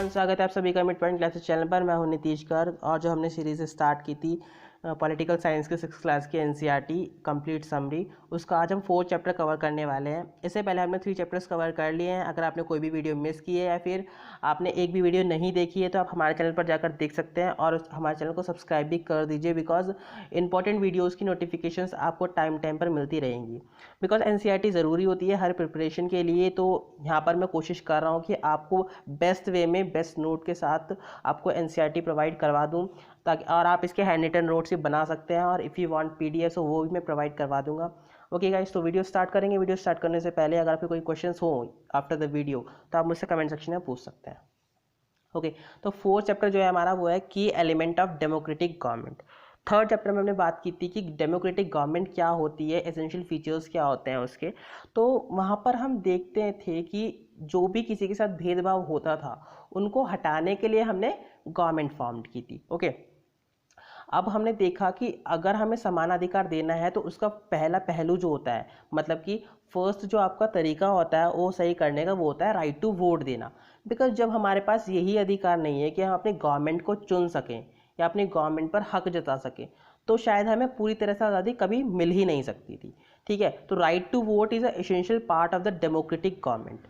स्वागत है आप सभी का मिड पॉइंट क्लासेस चैनल पर। मैं हूं नीतीश गर्ग और जो हमने सीरीज़ स्टार्ट की थी पॉलिटिकल साइंस के 6th क्लास की एनसीईआरटी कंप्लीट समरी, उसका आज हम 4 चैप्टर कवर करने वाले हैं। इससे पहले हमने 3 चैप्टर्स कवर कर लिए हैं। अगर आपने कोई भी वीडियो मिस की है या फिर आपने एक भी वीडियो नहीं देखी है तो आप हमारे चैनल पर जाकर देख सकते हैं और हमारे चैनल को सब्सक्राइब भी कर दीजिए, बिकॉज इंपॉर्टेंट वीडियोज़ की नोटिफिकेशंस आपको टाइम टाइम पर मिलती रहेंगी। बिकॉज एनसीईआरटी ज़रूरी होती है हर प्रिपरेशन के लिए, तो यहाँ पर मैं कोशिश कर रहा हूँ कि आपको बेस्ट वे में बेस्ट नोट के साथ आपको एनसीईआरटी प्रोवाइड करवा दूँ, ताकि और आप इसके हैंड रिटन नोट्स भी बना सकते हैं और इफ़ यू वांट पीडीएफ तो वो भी मैं प्रोवाइड करवा दूंगा। ओके गाइस, तो वीडियो स्टार्ट करेंगे। वीडियो स्टार्ट करने से पहले अगर आपके कोई क्वेश्चंस हो आफ्टर द वीडियो तो आप मुझसे कमेंट सेक्शन में पूछ सकते हैं। ओके, तो 4th चैप्टर जो है हमारा वो है की element of democratic government. 3rd chapter में हमने बात की थी कि डेमोक्रेटिक गवर्नमेंट क्या होती है, एसेंशियल फीचर्स क्या होते हैं उसके। तो वहाँ पर हम देखते थे कि जो भी किसी के साथ भेदभाव होता था उनको हटाने के लिए हमने गवर्नमेंट फॉर्म की थी। ओके, अब हमने देखा कि अगर हमें समान अधिकार देना है तो उसका पहला पहलू जो होता है, मतलब कि फर्स्ट जो आपका तरीका होता है वो सही करने का, वो होता है राइट टू वोट देना। बिकॉज जब हमारे पास यही अधिकार नहीं है कि हम अपने गवर्नमेंट को चुन सकें या अपने गवर्नमेंट पर हक जता सकें, तो शायद हमें पूरी तरह से आज़ादी कभी मिल ही नहीं सकती थी। ठीक है, तो right to vote is a essential part of the democratic government.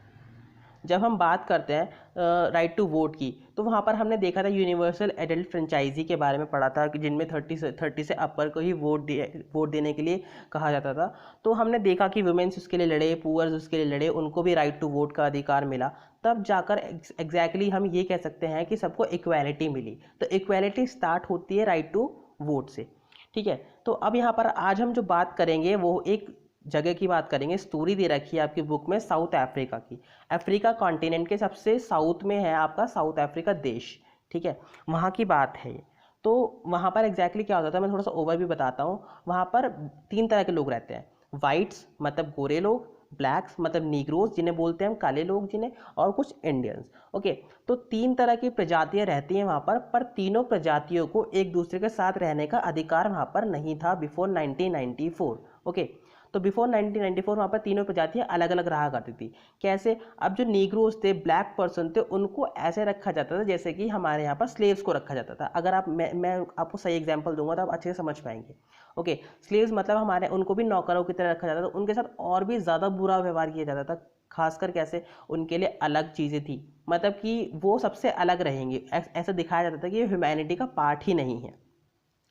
जब हम बात करते हैं राइट टू वोट की, तो वहाँ पर हमने देखा था यूनिवर्सल एडल्ट फ्रेंचाइजी के बारे में पढ़ा था कि जिनमें 30 से अपर को ही वोट देने के लिए कहा जाता था। तो हमने देखा कि वुमेन्स उसके लिए लड़े, पुअर्स उसके लिए लड़े, उनको भी राइट टू वोट का अधिकार मिला। तब जाकर एग्जैक्टली हम ये कह सकते हैं कि सबको इक्वालिटी मिली। तो इक्वालिटी स्टार्ट होती है राइट टू वोट से। ठीक है, तो अब यहाँ पर आज हम जो बात करेंगे वो एक जगह की बात करेंगे। स्टोरी दे रखी है आपकी बुक में साउथ अफ्रीका की। अफ्रीका कॉन्टिनेंट के सबसे साउथ में है आपका साउथ अफ्रीका देश। ठीक है, वहाँ की बात है ये। तो वहाँ पर एग्जैक्टली क्या होता था, मैं थोड़ा सा ओवरव्यू बताता हूँ। वहाँ पर 3 तरह के लोग रहते हैं। वाइट्स मतलब गोरे लोग, ब्लैक्स मतलब नीग्रोज जिन्हें बोलते हैं हम काले लोग जिन्हें, और कुछ इंडियंस। ओके, तो 3 तरह की प्रजातियां रहती हैं वहाँ पर तीनों प्रजातियों को एक दूसरे के साथ रहने का अधिकार वहाँ पर नहीं था बिफोर 1994। ओके, तो बिफोर 1994 वहाँ पर तीनों प्रजातियाँ अलग अलग रहा करती थी। कैसे? अब जो नीग्रोज थे, ब्लैक पर्सन थे, उनको ऐसे रखा जाता था जैसे कि हमारे यहाँ पर स्लेव्स को रखा जाता था। अगर आप मैं आपको सही एग्जांपल दूंगा तो आप अच्छे से समझ पाएंगे। ओके, स्लेव्स मतलब हमारे उनको भी नौकरों की तरह रखा जाता था, उनके साथ और भी ज़्यादा बुरा व्यवहार किया जाता था। खासकर कैसे? उनके लिए अलग चीज़ें थी, मतलब कि वो सबसे अलग रहेंगे, ऐसा दिखाया जाता था कि ये ह्यूमैनिटी का पार्ट ही नहीं है।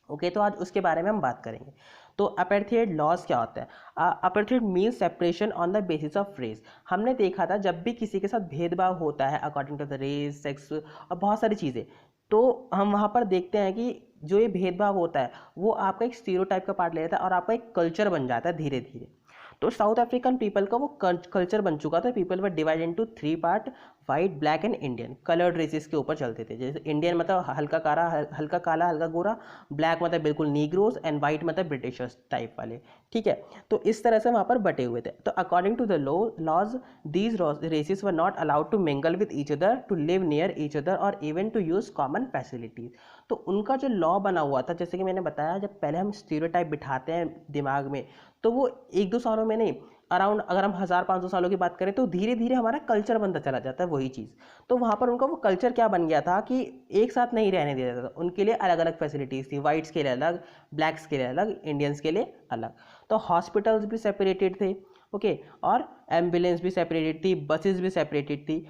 ओके, तो आज उसके बारे में हम बात करेंगे। तो अपेर्थाइड लॉज क्या होता है? Apartheid means separation on the basis of race. हमने देखा था जब भी किसी के साथ भेदभाव होता है according to the race, sex और बहुत सारी चीज़ें, तो हम वहाँ पर देखते हैं कि जो ये भेदभाव होता है वो आपका एक स्टीरियोटाइप का पार्ट ले लेता है और आपका एक कल्चर बन जाता है धीरे धीरे। तो साउथ अफ्रीकन पीपल का वो कल्चर बन चुका था। People were divide into 3 part, white, black and Indian. Coloured races के ऊपर चलते थे। जैसे इंडियन मतलब हल्का काला, हल्का काला, हल्का गोरा, ब्लैक मतलब बिल्कुल नीग्रोस, एंड वाइट मतलब ब्रिटिशर्स टाइप वाले। ठीक है, तो इस तरह से वहाँ पर बटे हुए थे। तो according to the laws these races were not allowed to mingle with each other, to live near each other और even to use common facilities. तो उनका जो लॉ बना हुआ था, जैसे कि मैंने बताया, जब पहले हम स्टीरियोटाइप बिठाते हैं दिमाग में, तो वो 1-2 सालों में नहीं, अराउंड अगर हम 1500 सालों की बात करें तो धीरे धीरे हमारा कल्चर बनता चला जाता है वही चीज़। तो वहाँ पर उनका वो कल्चर क्या बन गया था कि एक साथ नहीं रहने दिया जाता था, उनके लिए अलग अलग फैसिलिटीज़ थी। वाइट्स के लिए अलग, ब्लैक्स के लिए अलग, इंडियंस के लिए अलग। तो हॉस्पिटल्स भी सेपरेटेड थे। ओके, और एम्बुलेंस भी सेपरेटेड थी, बसेस भी सेपरेटेड थी।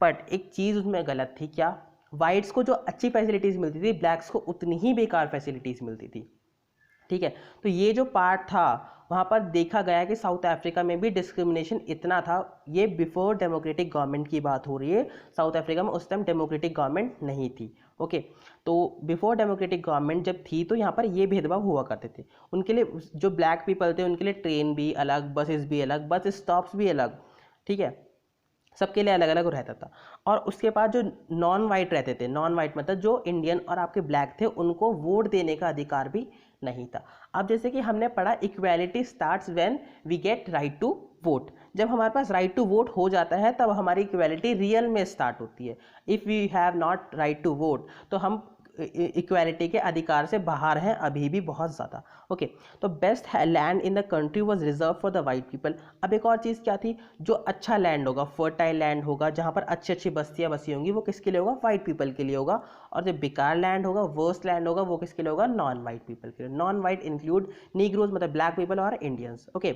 बट एक चीज़ उसमें गलत थी। क्या? वाइट्स को जो अच्छी फैसिलिटीज़ मिलती थी, ब्लैक्स को उतनी ही बेकार फैसिलिटीज़ मिलती थी। ठीक है, तो ये जो पार्ट था वहाँ पर देखा गया कि साउथ अफ्रीका में भी डिस्क्रिमिनेशन इतना था। ये बिफोर डेमोक्रेटिक गवर्नमेंट की बात हो रही है। साउथ अफ्रीका में उस टाइम डेमोक्रेटिक गवर्नमेंट नहीं थी। ओके, तो बिफोर डेमोक्रेटिक गवर्नमेंट जब थी तो यहाँ पर ये भेदभाव हुआ करते थे। उनके लिए जो ब्लैक पीपल थे उनके लिए ट्रेन भी अलग, बसेस भी अलग, बस स्टॉप्स भी अलग। ठीक है, सबके लिए अलग अलग रहता था। और उसके बाद जो नॉन वाइट रहते थे, नॉन वाइट मतलब जो इंडियन और आपके ब्लैक थे, उनको वोट देने का अधिकार भी नहीं था। अब जैसे कि हमने पढ़ा equality starts when we get right to vote. जब हमारे पास राइट टू वोट हो जाता है तब हमारी इक्वालिटी रियल में स्टार्ट होती है। If we have not right to vote तो हम इक्वालिटी के अधिकार से बाहर हैं अभी भी बहुत ज़्यादा। ओके, तो best land in the country was reserve for the white people. अब एक और चीज़ क्या थी, जो अच्छा लैंड होगा, फर्टाइल लैंड होगा, जहाँ पर अच्छी अच्छी बस्तियाँ बसी होंगी, वो किसके लिए होगा, वाइट पीपल के लिए होगा। और जो बेकार लैंड होगा, वर्स्ट लैंड होगा, वो किसके लिए होगा, नॉन वाइट पीपल के लिए। नॉन वाइट इंक्लूड नीग्रोज, मतलब ब्लैक पीपल और इंडियंस। ओके,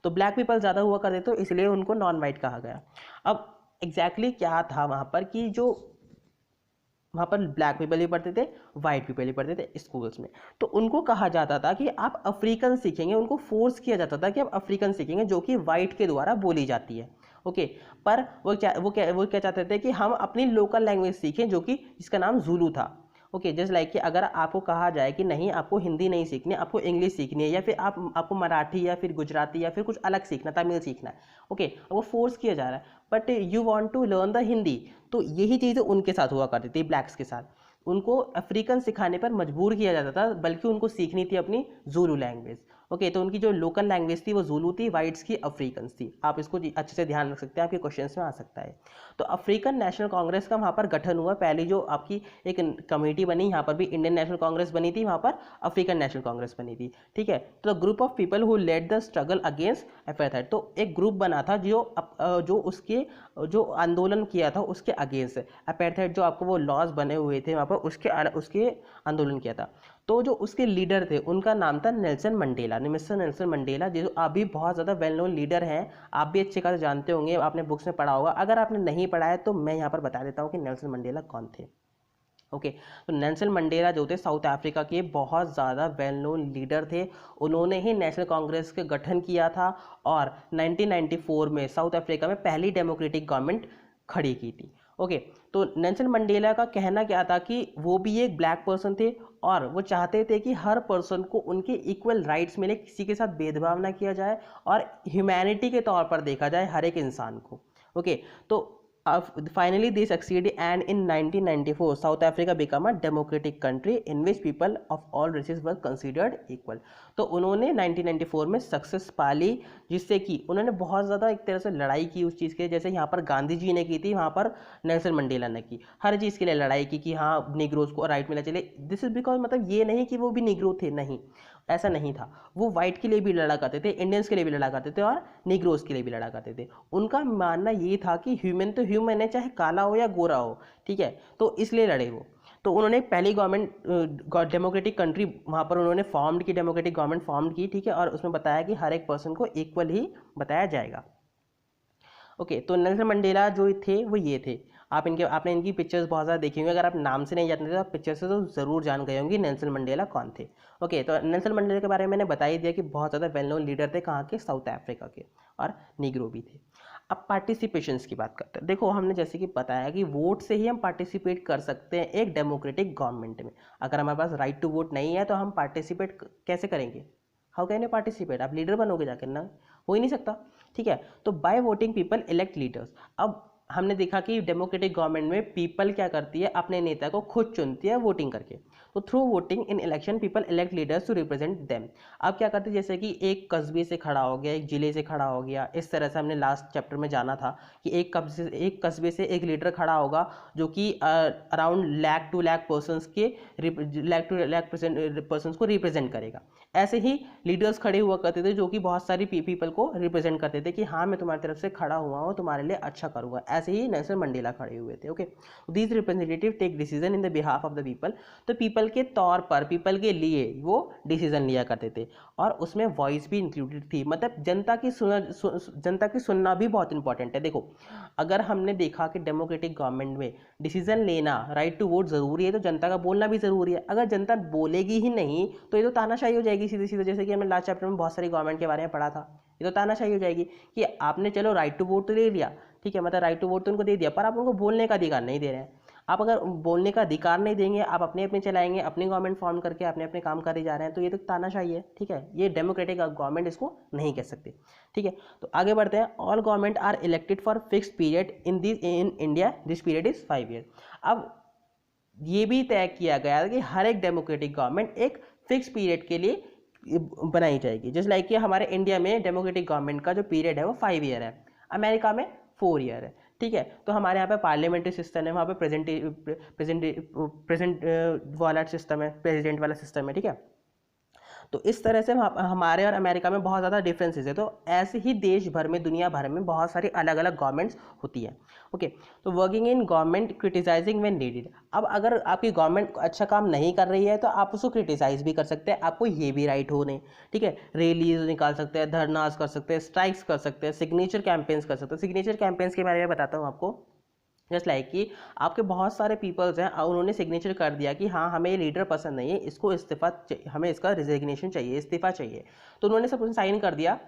तो ब्लैक पीपल ज़्यादा हुआ करते तो इसलिए उनको नॉन वाइट कहा गया। अब एग्जैक्टली क्या था वहाँ पर कि जो वहाँ पर ब्लैक पीपल भी पढ़ते थे, वाइट पीपल भी पढ़ते थे स्कूल्स में, तो उनको कहा जाता था कि आप अफ्रीकन सीखेंगे, उनको फोर्स किया जाता था कि आप अफ्रीकन सीखेंगे जो कि वाइट के द्वारा बोली जाती है। ओके, पर वो क्या चाहते थे कि हम अपनी लोकल लैंग्वेज सीखें जो कि जिसका नाम जुलू था। ओके, जस्ट लाइक कि अगर आपको कहा जाए कि नहीं आपको हिंदी नहीं सीखनी, आपको इंग्लिश सीखनी है, या फिर आपको मराठी या फिर गुजराती या फिर कुछ अलग सीखना, तमिल सीखना है। ओके, वो फोर्स किया जा रहा है, but you want to learn the Hindi. तो यही चीज़ें उनके साथ हुआ करती थी, ब्लैक्स के साथ। उनको अफ्रीकन सिखाने पर मजबूर किया जाता था, बल्कि उनको सीखनी थी अपनी जुलू लैंग्वेज। ओके, तो उनकी जो लोकल लैंग्वेज थी वो जुलू थी, वाइट्स की अफ्रीकन थी। आप इसको अच्छे से ध्यान रख सकते हैं, आपके क्वेश्चन में आ सकता है। तो अफ्रीकन नेशनल कांग्रेस का वहाँ पर गठन हुआ। पहली जो आपकी एक कमेटी बनी, यहाँ पर भी इंडियन नेशनल कांग्रेस बनी थी, वहाँ पर अफ्रीकन नेशनल कांग्रेस बनी थी। ठीक है, तो group of people who led the struggle against apartheid, तो एक ग्रुप बना था जो उसके जो आंदोलन किया था उसके अगेंस्ट अपेर्थाइड, जो आपको वो लॉज बने हुए थे वहाँ पर, उसके आंदोलन किया था। तो जो उसके लीडर थे उनका नाम था Nelson Mandela, mister Nelson Mandela, जो अभी बहुत ज़्यादा वेल नोन लीडर हैं। आप भी अच्छे खासे जानते होंगे, आपने बुक्स में पढ़ा होगा। अगर आपने नहीं पढ़ा है तो मैं यहाँ पर बता देता हूँ कि नेल्सन मंडेला कौन थे। ओके, तो नेल्सन मंडेला जो थे साउथ अफ्रीका के बहुत ज़्यादा वेल नोन लीडर थे। उन्होंने ही नेशनल कांग्रेस का गठन किया था और 1994 में साउथ अफ्रीका में पहली डेमोक्रेटिक गवर्नमेंट खड़ी की थी। ओके, तो नेल्सन मंडेला का कहना क्या था कि वो भी एक ब्लैक पर्सन थे और वो चाहते थे कि हर पर्सन को उनके इक्वल राइट्स मिले, किसी के साथ भेदभाव ना किया जाए और ह्यूमैनिटी के तौर पर देखा जाए हर एक इंसान को। ओके, तो finally they succeeded, and in 1994 South Africa became a democratic country in which people of all races were considered equal। तो उन्होंने 1994 में सक्सेस पाली, जिससे कि उन्होंने बहुत ज़्यादा एक तरह से लड़ाई की उस चीज़ के, जैसे यहाँ पर गांधी जी ने की थी, वहाँ पर नेल्सन मंडेला ने की। हर चीज़ के लिए लड़ाई की कि हाँ निग्रोज को राइट मिला चले। दिस इज़ बिकॉज, मतलब ये नहीं कि वो भी निग्रो थे, नहीं, ऐसा नहीं था। वो वाइट के लिए भी लड़ा करते थे, इंडियंस के लिए भी लड़ा करते थे और निग्रोज के लिए भी लड़ा करते थे। उनका मानना ये था कि ह्यूमन तो ह्यूमन है, चाहे काला हो या गोरा हो, ठीक है, तो इसलिए लड़े वो। तो उन्होंने पहली गवर्नमेंट डेमोक्रेटिक कंट्री वहाँ पर उन्होंने फॉर्म की, डेमोक्रेटिक गवर्नमेंट फॉर्म की, ठीक है, और उसमें बताया कि हर एक पर्सन को इक्वल ही बताया जाएगा। ओके, तो नेल्सन मंडेला जो थे वो ये थे। आपने इनकी पिक्चर्स बहुत ज़्यादा देखी होंगी। अगर आप नाम से नहीं जानते तो आप पिक्चर से तो ज़रूर जान गए होंगे नेल्सन मंडेला कौन थे। ओके, तो नेल्सन मंडेला के बारे में मैंने बता ही दिया कि बहुत ज़्यादा वेल नोन लीडर थे, कहाँ के, साउथ अफ्रीका के, और निग्रो भी थे। अब पार्टिसिपेशंस की बात करते हैं। देखो, हमने जैसे कि बताया कि वोट से ही हम पार्टिसिपेट कर सकते हैं एक डेमोक्रेटिक गवर्नमेंट में। अगर हमारे पास राइट टू वोट नहीं है तो हम पार्टिसिपेट कैसे करेंगे? How can you participate? आप लीडर बनोगे जाकर ना, हो ही नहीं सकता। ठीक है, तो by voting people elect leaders. अब हमने देखा कि डेमोक्रेटिक गवर्नमेंट में पीपल क्या करती है, अपने नेता को खुद चुनती है वोटिंग करके। तो through voting in election people elect leaders to represent them. अब क्या करते हैं, जैसे कि एक कस्बे से खड़ा हो गया, एक जिले से खड़ा हो गया, इस तरह से हमने लास्ट चैप्टर में जाना था कि एक कस्बे से एक लीडर खड़ा होगा जो कि around lakh two lakh persons के पर्सनस को रिप्रेजेंट करेगा। ऐसे ही लीडर्स खड़े हुआ करते थे जो कि बहुत सारी पीपल को रिप्रेजेंट करते थे कि हाँ मैं तुम्हारी तरफ से खड़ा हुआ हूँ, तुम्हारे लिए अच्छा करूँगा। ऐसे ही नेल्सन मंडेला खड़े हुए थे। Okay, these representative take decision in the behalf of the people. तो पीपल के तौर पर, पीपल के लिए वो डिसीजन लिया करते थे और उसमें वॉइस भी इंक्लूडेड थी। मतलब जनता की सुनना भी बहुत इंपॉर्टेंट है। देखो, अगर हमने देखा कि डेमोक्रेटिक गवर्नमेंट में डिसीजन लेना, राइट टू वोट ज़रूरी है, तो जनता का बोलना भी ज़रूरी है। अगर जनता बोलेगी ही नहीं तो ये तो तानाशाही हो जाएगी सीधे सीधे। जैसे कि हमने लास्ट चैप्टर में बहुत सारी गवर्नमेंट के बारे में पढ़ा था, ये तो तानाशाही हो जाएगी कि आपने चलो राइट टू वोट तो दे दिया, ठीक है, मतलब राइट टू वोट तो उनको दे दिया, पर आप उनको बोलने का अधिकार नहीं दे रहे हैं। आप अगर बोलने का अधिकार नहीं देंगे, आप अपने अपने चलाएंगे, अपनी गवर्नमेंट फॉर्म करके अपने अपने काम करे जा रहे हैं, तो ये तो तानाशाही है। ठीक है, ये डेमोक्रेटिक गवर्नमेंट इसको नहीं कह सकते। ठीक है, तो आगे बढ़ते हैं। All government are elected for fix period in India, this period is 5 year. अब ये भी तय किया गया है कि हर एक डेमोक्रेटिक गवर्नमेंट एक फिक्स पीरियड के लिए बनाई जाएगी। जस्ट लाइक कि हमारे इंडिया में डेमोक्रेटिक गवर्नमेंट का जो पीरियड है वो 5 ईयर है, अमेरिका में 4 ईयर है। ठीक है। तो हमारे यहाँ पे पार्लियामेंट्री सिस्टम है, वहाँ पे प्रेजेंट वाला सिस्टम है, प्रेसिडेंट वाला सिस्टम है, ठीक है। तो इस तरह से हमारे और अमेरिका में बहुत ज़्यादा डिफरेंसेस है। तो ऐसे ही देश भर में, दुनिया भर में बहुत सारी अलग अलग गवर्नमेंट्स होती है। ओके, तो working in government criticising when needed. अब अगर आपकी गवर्नमेंट अच्छा काम नहीं कर रही है तो आप उसको क्रिटिसाइज भी कर सकते हैं, आपको ये भी राइट हो नहीं, ठीक है। रैलीज निकाल सकते हैं, धरनास कर सकते हैं, स्ट्राइक्स कर सकते हैं, सिग्नेचर कैंपेन्स कर सकते हैं। सिग्नेचर कैंपेन्स के बारे में बताता हूँ आपको। जस्ट लाइक कि आपके बहुत सारे पीपल्स हैं और उन्होंने सिग्नेचर कर दिया कि हाँ हमें ये लीडर पसंद नहीं है, इसको इस्तीफा, हमें इसका रिजिग्नेशन चाहिए, इस्तीफा चाहिए। तो उन्होंने सब साइन कर दिया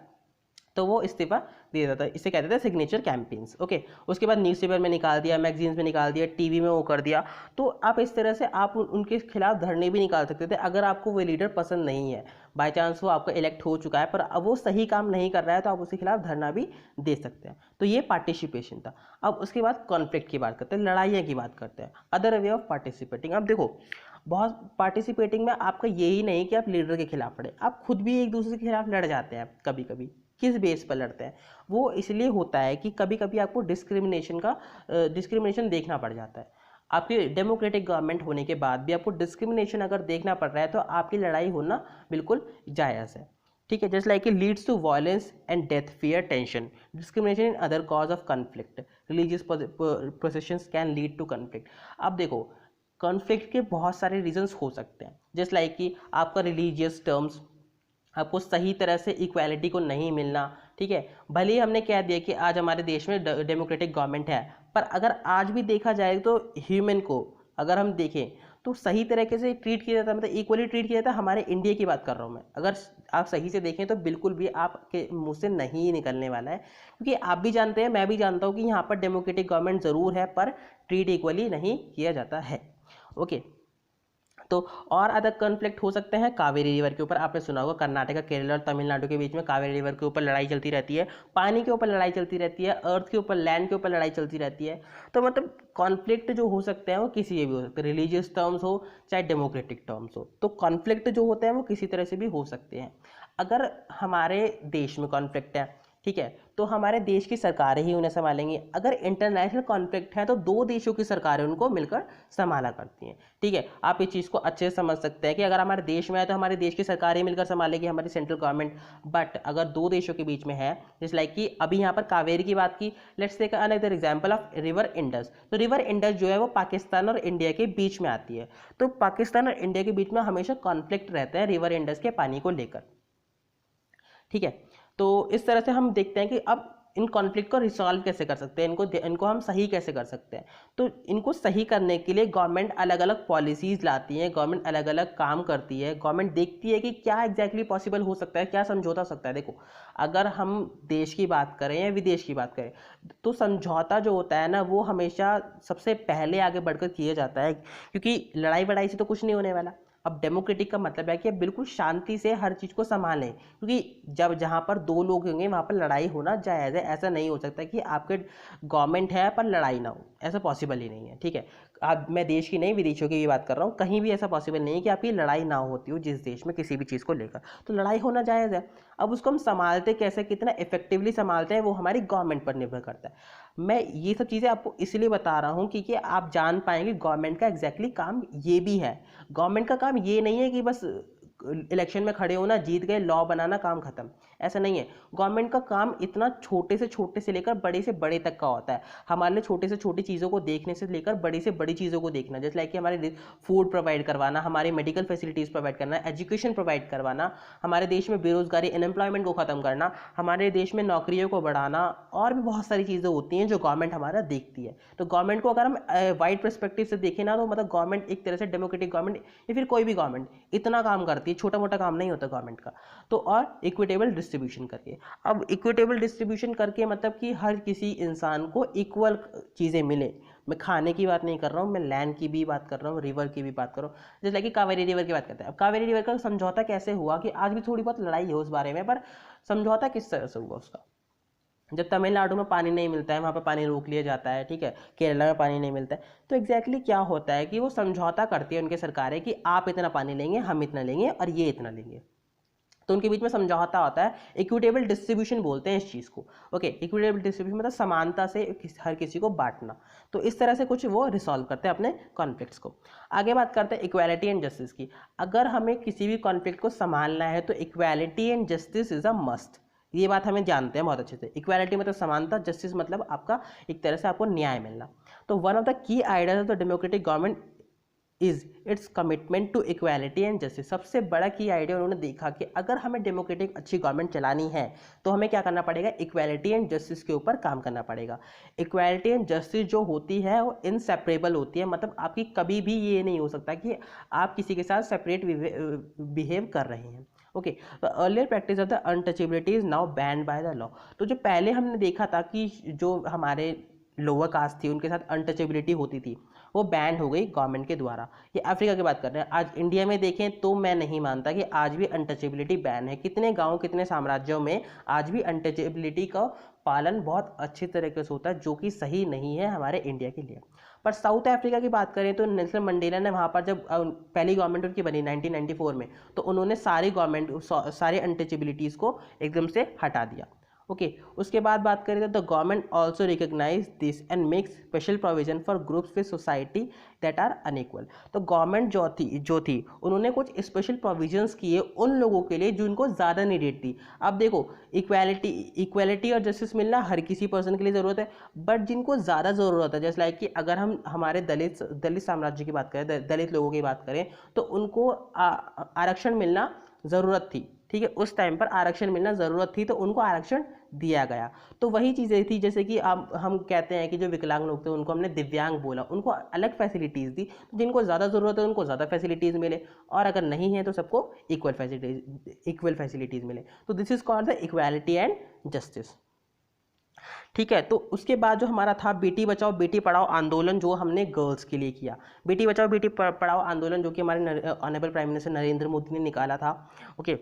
तो वो इस्तीफा दे देता है। इसे कहते थे सिग्नेचर कैंपेन्स। ओके, उसके बाद न्यूज़पेपर में निकाल दिया, मैगजीन्स में निकाल दिया, टीवी में वो कर दिया। तो आप इस तरह से आप उनके खिलाफ धरने भी निकाल सकते थे अगर आपको वो लीडर पसंद नहीं है। बाई चांस वो आपका इलेक्ट हो चुका है पर अब वो सही काम नहीं कर रहा है तो आप उसके खिलाफ धरना भी दे सकते हैं। तो ये पार्टिसिपेशन था। अब उसके बाद कॉन्फ्लिक्ट की बात करते हैं, लड़ाइयाँ की बात करते हैं, अदर वे ऑफ पार्टिसिपेटिंग। अब देखो, बहुत पार्टिसिपेटिंग में आपका यही नहीं कि आप लीडर के खिलाफ लड़े, आप खुद भी एक दूसरे के खिलाफ लड़ जाते हैं कभी कभी। किस बेस पर लड़ते हैं? वो इसलिए होता है कि कभी कभी आपको डिस्क्रिमिनेशन देखना पड़ जाता है। आपकी डेमोक्रेटिक गवर्नमेंट होने के बाद भी आपको डिस्क्रिमिनेशन अगर देखना पड़ रहा है तो आपकी लड़ाई होना बिल्कुल जायज़ है, ठीक है। Just like it leads to violence and death, fear, tension, discrimination in other cause of conflict, religious processions can lead to conflict. अब देखो, कॉन्फ्लिक्ट के बहुत सारे रीजंस हो सकते हैं। जस्ट लाइक कि आपका रिलीजियस टर्म्स, आपको सही तरह से इक्वालिटी को नहीं मिलना, ठीक है। भले ही हमने कह दिया कि आज हमारे देश में डेमोक्रेटिक गवर्नमेंट है, पर अगर आज भी देखा जाए तो ह्यूमन को अगर हम देखें तो सही तरीके से ट्रीट किया जाता है, मतलब इक्वली ट्रीट किया जाता है। हमारे इंडिया की बात कर रहा हूँ मैं, अगर आप सही से देखें तो बिल्कुल भी आपके मुँह से नहीं निकलने वाला है, क्योंकि आप भी जानते हैं, मैं भी जानता हूँ कि यहाँ पर डेमोक्रेटिक गवर्नमेंट ज़रूर है पर ट्रीट इक्वली नहीं किया जाता है। ओके, तो और अदर कॉन्फ्लिक्ट हो सकते हैं कावेरी रिवर के ऊपर। आपने सुना होगा कर्नाटक, केरल और तमिलनाडु के बीच में कावेरी रिवर के ऊपर लड़ाई चलती रहती है, पानी के ऊपर लड़ाई चलती रहती है, अर्थ के ऊपर, लैंड के ऊपर लड़ाई चलती रहती है। तो मतलब कॉन्फ्लिक्ट जो हो सकते हैं वो किसी से भी हो सकते हैं, रिलीजियस टर्म्स हो चाहे डेमोक्रेटिक टर्म्स हो। तो कॉन्फ्लिक्ट जो होते हैं वो किसी तरह से भी हो सकते हैं। अगर हमारे देश में कॉन्फ्लिक्ट है, ठीक है, तो हमारे देश की सरकारें ही उन्हें संभालेंगी। अगर इंटरनेशनल कॉन्फ्लिक्ट है तो दो देशों की सरकारें उनको मिलकर संभाला करती हैं, ठीक है। आप इस चीज़ को अच्छे से समझ सकते हैं कि अगर हमारे देश में है तो हमारे देश की सरकारें मिलकर संभालेगी, हमारी सेंट्रल गवर्नमेंट। बट अगर दो देशों के बीच में है, जैसे लाइक कि अभी यहाँ पर कावेरी की बात की, let's take another example of river Indus. तो रिवर इंडस जो है वो पाकिस्तान और इंडिया के बीच में आती है। तो पाकिस्तान और इंडिया के बीच में हमेशा कॉन्फ्लिक्ट रहते हैं रिवर इंडस के पानी को लेकर, ठीक है। तो इस तरह से हम देखते हैं कि अब इन कॉन्फ्लिक्ट को रिसॉल्व कैसे कर सकते हैं, इनको हम सही कैसे कर सकते हैं। तो इनको सही करने के लिए गवर्नमेंट अलग अलग पॉलिसीज़ लाती है, गवर्नमेंट अलग अलग काम करती है, गवर्नमेंट देखती है कि क्या एग्जैक्टली पॉसिबल हो सकता है, क्या समझौता हो सकता है। देखो, अगर हम देश की बात करें या विदेश की बात करें तो समझौता जो होता है ना वो हमेशा सबसे पहले आगे बढ़कर किया जाता है, क्योंकि लड़ाई वड़ाई से तो कुछ नहीं होने वाला। अब डेमोक्रेटिक का मतलब है कि आप बिल्कुल शांति से हर चीज़ को संभालें, क्योंकि जब जहाँ पर दो लोग होंगे वहाँ पर लड़ाई होना जायज़ है। ऐसा नहीं हो सकता कि आपके गवर्नमेंट है पर लड़ाई ना हो, ऐसा पॉसिबल ही नहीं है, ठीक है। अब मैं देश की नहीं विदेशों की भी बात कर रहा हूँ, कहीं भी ऐसा पॉसिबल नहीं है कि आपकी लड़ाई ना होती हो जिस देश में किसी भी चीज़ को लेकर। तो लड़ाई होना जायज़ है। अब उसको हम संभालते कैसे, कितना इफेक्टिवली संभालते हैं वो हमारी गवर्नमेंट पर निर्भर करता है। मैं ये सब चीज़ें आपको इसलिए बता रहा हूँ क्योंकि आप जान पाएंगे गवर्नमेंट का एग्जैक्टली काम ये भी है। गवर्नमेंट का काम ये नहीं है कि बस इलेक्शन में खड़े होना, जीत गए, लॉ बनाना, काम खत्म, ऐसा नहीं है। गवर्नमेंट का काम इतना छोटे से लेकर बड़े से बड़े तक का होता है। हमारे लिए छोटे से छोटी चीज़ों को देखने से लेकर बड़ी से बड़ी चीज़ों को देखना, जैसे लाइक कि हमारे फूड प्रोवाइड करवाना, हमारे मेडिकल फैसिलिटीज़ प्रोवाइड करना, एजुकेशन प्रोवाइड करवाना, हमारे देश में बेरोजगारी, अनएम्प्लॉयमेंट को ख़त्म करना, हमारे देश में नौकरियों को बढ़ाना, और भी बहुत सारी चीज़ें होती हैं जो गवर्नमेंट हमारा देखती है। तो गवर्नमेंट को अगर हम वाइड पर्सपेक्टिव से देखें ना तो मतलब गवर्नमेंट एक तरह से डेमोक्रेटिक गवर्नमेंट या फिर कोई भी गवर्नमेंट इतना काम करती है, छोटा मोटा काम नहीं होता गवर्नमेंट का। तो और इक्विटेबल डिस्ट्रीब्यूशन करके, अब इक्विटेबल डिस्ट्रीब्यूशन करके मतलब कि हर किसी इंसान को इक्वल चीज़ें मिले। मैं खाने की बात नहीं कर रहा हूँ, मैं लैंड की भी बात कर रहा हूँ, रिवर की भी बात कर रहा हूँ। जैसे कि कावेरी रिवर की बात करते हैं। अब कावेरी रिवर का समझौता कैसे हुआ कि आज भी थोड़ी बहुत लड़ाई है उस बारे में, पर समझौता किस तरह से हुआ उसका। जब तमिलनाडु में पानी नहीं मिलता है, वहाँ पर पानी रोक लिया जाता है, ठीक है, केरला में पानी नहीं मिलता है, तो एग्जैक्टली क्या होता है कि वो समझौता करती है उनकी सरकारें कि आप इतना पानी लेंगे, हम इतना लेंगे और ये इतना लेंगे। तो उनके बीच में समझौता होता है, इक्विटेबल डिस्ट्रीब्यूशन बोलते हैं इस चीज़ को। ओके, इक्विटेबल डिस्ट्रीब्यूशन मतलब समानता से हर किसी को बांटना। तो इस तरह से कुछ वो रिसॉल्व करते हैं अपने कॉन्फ्लिक्ट्स को। आगे बात करते हैं इक्वालिटी एंड जस्टिस की। अगर हमें किसी भी कॉन्फ्लिक्ट को संभालना है तो equality and justice is a must. ये बात हमें जानते हैं बहुत अच्छे से। इक्वालिटी मतलब समानता, जस्टिस मतलब आपका एक तरह से आपको न्याय मिलना। तो one of the key ideas of the democratic government is its commitment to equality and justice. सबसे बड़ा की आइडिया उन्होंने देखा कि अगर हमें डेमोक्रेटिक अच्छी गवर्नमेंट चलानी है तो हमें क्या करना पड़ेगा, इक्वालिटी एंड जस्टिस के ऊपर काम करना पड़ेगा। इक्वालिटी एंड जस्टिस जो होती है वो इनसेपरेबल होती है, मतलब आपकी कभी भी ये नहीं हो सकता कि आप किसी के साथ सेपरेट बिहेव कर रहे हैं। ओके, तो earlier practice of the untouchability is now band by the law. तो जो पहले हमने देखा था कि जो हमारे लोअर कास्ट थी उनके साथ अनटचेबिलिटी होती थी, वो बैन हो गई गवर्नमेंट के द्वारा। ये अफ्रीका की बात कर रहे हैं। आज इंडिया में देखें तो मैं नहीं मानता कि आज भी अनटचेबिलिटी बैन है। कितने गांव, कितने साम्राज्यों में आज भी अनटचेबिलिटी का पालन बहुत अच्छी तरीके से होता है, जो कि सही नहीं है हमारे इंडिया के लिए। पर साउथ अफ्रीका की बात करें तो नेल्सन मंडेला ने वहाँ पर जब पहली गवर्नमेंट उनकी बनी 1994 में, तो उन्होंने सारी अनटचेबिलिटीज़ को एकदम से हटा दिया। ओके, उसके बाद बात करें तो the government also recognise this and make special provision for groups with society that are unequal. तो गवर्नमेंट जो थी उन्होंने कुछ स्पेशल प्रोविजंस किए उन लोगों के लिए जिनको ज़्यादा नीडेड थी। अब देखो, इक्वालिटी और जस्टिस मिलना हर किसी पर्सन के लिए ज़रूरत है, बट जिनको ज़्यादा ज़रूरत है, जैसे लाइक कि अगर हम हमारे दलित साम्राज्य की बात करें, दलित लोगों की बात करें, तो उनको आरक्षण मिलना ज़रूरत थी। ठीक है, उस टाइम पर आरक्षण मिलना ज़रूरत थी, तो उनको आरक्षण दिया गया। तो वही चीज़ें थी, जैसे कि अब हम कहते हैं कि जो विकलांग लोग थे उनको हमने दिव्यांग बोला, उनको अलग फैसिलिटीज़ दी। तो जिनको ज़्यादा ज़रूरत है उनको ज़्यादा फैसिलिटीज़ मिले, और अगर नहीं है तो सबको इक्वल फैसिलिटीज़ मिले। तो this is called the equality and justice. ठीक है, तो उसके बाद जो हमारा था बेटी बचाओ बेटी पढ़ाओ आंदोलन, जो हमने गर्ल्स के लिए किया। बेटी बचाओ बेटी पढ़ाओ आंदोलन जो कि हमारे honourable prime minister Narendra Modi ने निकाला था। ओके,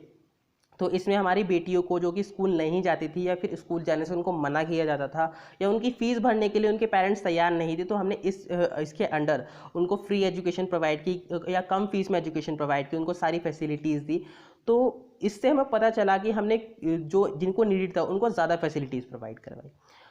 तो इसमें हमारी बेटियों को जो कि स्कूल नहीं जाती थी या फिर स्कूल जाने से उनको मना किया जाता था, या उनकी फ़ीस भरने के लिए उनके पेरेंट्स तैयार नहीं थे, तो हमने इसके अंडर उनको फ्री एजुकेशन प्रोवाइड की या कम फीस में एजुकेशन प्रोवाइड की, उनको सारी फैसिलिटीज़ दी। तो इससे हमें पता चला कि हमने जो जिनको नीडेड था उनको ज़्यादा फैसिलिटीज़ प्रोवाइड करवाई।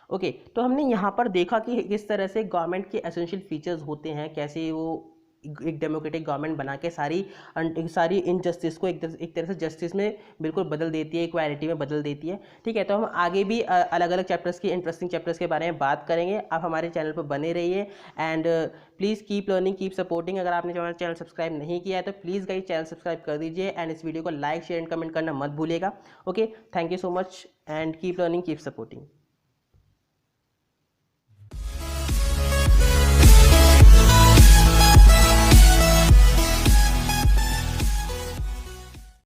ओके, तो हमने यहाँ पर देखा कि किस तरह से गवर्नमेंट के एसेंशियल फीचर्स होते हैं, कैसे वो एक डेमोक्रेटिक गवर्नमेंट बना के सारी इनजस्टिस को एक तरह से जस्टिस में बिल्कुल बदल देती है, इक्वालिटी में बदल देती है। ठीक है, तो हम आगे भी अलग अलग चैप्टर्स की, इंटरेस्टिंग चैप्टर्स के बारे में बात करेंगे। आप हमारे चैनल पर बने रहिए and please keep learning, keep supporting. अगर आपने हमारा चैनल सब्सक्राइब नहीं किया है तो प्लीज़ गाइस चैनल सब्सक्राइब कर दीजिए एंड इस वीडियो को लाइक शेयर एंड कमेंट करना मत भूलिएगा। Okay, thank you so much and keep learning, keep supporting.